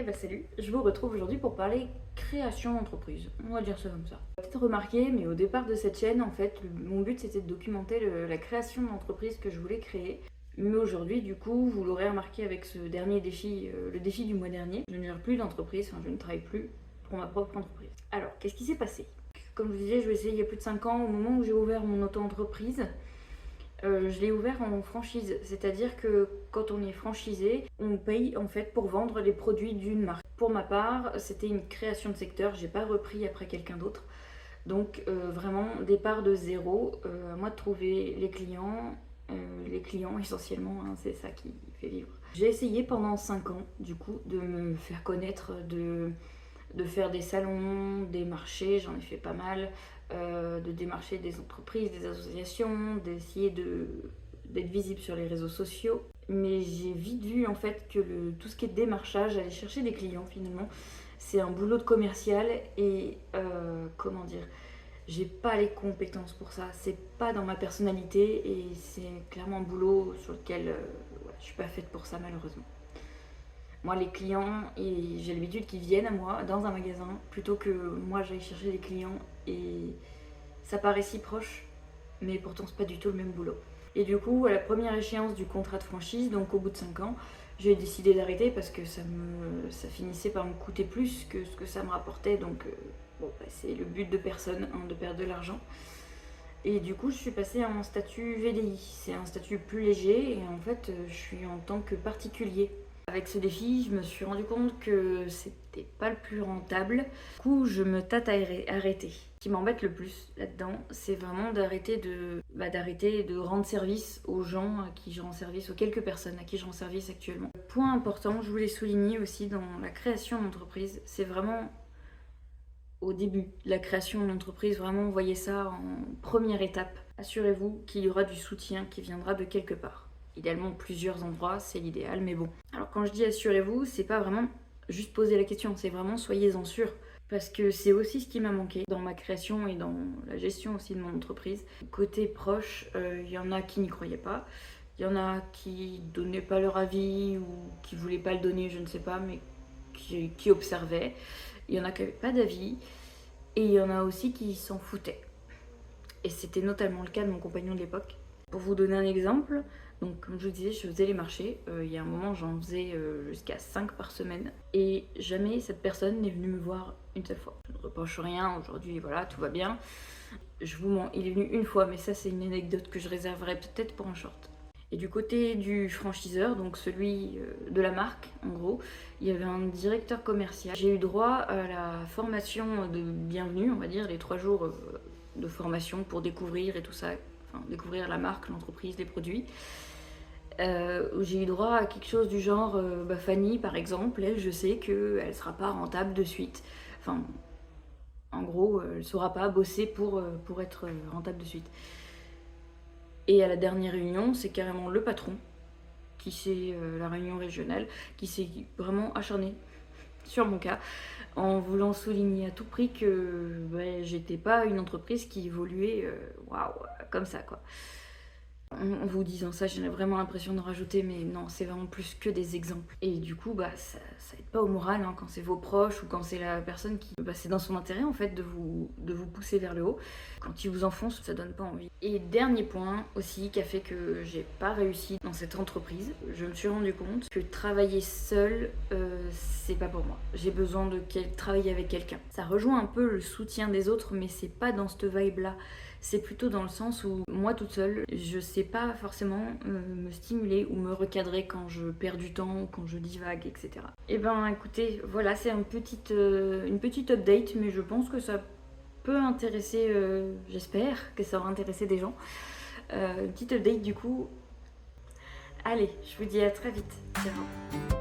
Eh ben salut, je vous retrouve aujourd'hui pour parler création d'entreprise, on va dire ça comme ça. Vous avez peut-être remarqué, mais au départ de cette chaîne, en fait, mon but c'était de documenter la création d'entreprise que je voulais créer. Mais aujourd'hui, du coup, vous l'aurez remarqué avec ce dernier défi, le défi du mois dernier, je ne gère plus d'entreprise, enfin je ne travaille plus pour ma propre entreprise. Alors, qu'est-ce qui s'est passé? Comme je vous disais, je vais essayer il y a plus de 5 ans, au moment où j'ai ouvert mon auto-entreprise. Je l'ai ouvert en franchise, c'est-à-dire que quand on est franchisé, on paye en fait pour vendre les produits d'une marque. Pour ma part, c'était une création de secteur, j'ai pas repris après quelqu'un d'autre. Donc vraiment départ de zéro, à moi de trouver les clients essentiellement, hein, c'est ça qui fait vivre. J'ai essayé pendant 5 ans du coup de me faire connaître, de faire des salons, des marchés, j'en ai fait pas mal, de démarcher des entreprises, des associations, d'essayer d'être visible sur les réseaux sociaux. Mais j'ai vite vu en fait que tout ce qui est démarchage, aller chercher des clients finalement, c'est un boulot de commercial et comment dire, j'ai pas les compétences pour ça, c'est pas dans ma personnalité et c'est clairement un boulot sur lequel ouais, je suis pas faite pour ça malheureusement. Moi, les clients, et j'ai l'habitude qu'ils viennent à moi dans un magasin plutôt que moi j'aille chercher des clients et ça paraît si proche, mais pourtant c'est pas du tout le même boulot. Et du coup, à la première échéance du contrat de franchise, donc au bout de 5 ans, j'ai décidé d'arrêter parce que ça finissait par me coûter plus que ce que ça me rapportait. Donc, bon, bah, c'est le but de personne, hein, de perdre de l'argent. Et du coup, je suis passée en statut VDI. C'est un statut plus léger et en fait, je suis en tant que particulier. Avec ce défi, je me suis rendu compte que c'était pas le plus rentable. Du coup, je me tâte à arrêter. Ce qui m'embête le plus là-dedans, c'est vraiment d'arrêter de rendre service aux gens à qui je rends service, aux quelques personnes à qui je rends service actuellement. Point important, je voulais souligner aussi dans la création d'entreprise, c'est vraiment au début de la création d'une entreprise, vraiment voyez ça en première étape. Assurez-vous qu'il y aura du soutien qui viendra de quelque part. Idéalement plusieurs endroits, c'est l'idéal, mais bon. Alors quand je dis assurez-vous, c'est pas vraiment juste poser la question, c'est vraiment soyez-en sûr. Parce que c'est aussi ce qui m'a manqué dans ma création et dans la gestion aussi de mon entreprise. Côté proche, il y en a qui n'y croyaient pas. Il y en a qui donnaient pas leur avis ou qui voulaient pas le donner, je ne sais pas, mais qui observaient. Il y en a qui n'avaient pas d'avis. Et il y en a aussi qui s'en foutaient. Et c'était notamment le cas de mon compagnon de l'époque. Pour vous donner un exemple, donc comme je vous disais, je faisais les marchés. Il y a un moment, j'en faisais jusqu'à 5 par semaine. Et jamais cette personne n'est venue me voir une seule fois. Je ne reproche rien, aujourd'hui, voilà, tout va bien. Je vous mens, il est venu une fois, mais ça c'est une anecdote que je réserverai peut-être pour un short. Et du côté du franchiseur, donc celui de la marque, en gros, il y avait un directeur commercial. J'ai eu droit à la formation de bienvenue, on va dire, les 3 jours de formation pour découvrir et tout ça, enfin découvrir la marque, l'entreprise, les produits. J'ai eu droit à quelque chose du genre, Fanny par exemple, elle, je sais qu'elle ne sera pas rentable de suite. Enfin, en gros, elle ne saura pas bosser pour être rentable de suite. Et à la dernière réunion, c'est carrément le patron, qui c'est la réunion régionale, qui s'est vraiment acharné sur mon cas, en voulant souligner à tout prix que j'étais pas une entreprise qui évoluait comme ça quoi. En vous disant ça, j'ai vraiment l'impression de rajouter, mais non, c'est vraiment plus que des exemples. Et du coup, ça aide pas au moral hein, quand c'est vos proches ou quand c'est la personne qui... c'est dans son intérêt en fait de vous pousser vers le haut. Quand ils vous enfoncent, ça donne pas envie. Et dernier point aussi qui a fait que j'ai pas réussi dans cette entreprise, je me suis rendu compte que travailler seul, c'est pas pour moi. J'ai besoin de travailler avec quelqu'un. Ça rejoint un peu le soutien des autres, mais c'est pas dans cette vibe-là. C'est plutôt dans le sens où moi toute seule, je sais pas forcément me stimuler ou me recadrer quand je perds du temps, quand je divague, etc. Et ben écoutez, voilà, c'est une petite update, mais je pense que ça peut intéresser, j'espère que ça va intéresser des gens. Une petite update du coup. Allez, je vous dis à très vite. Ciao.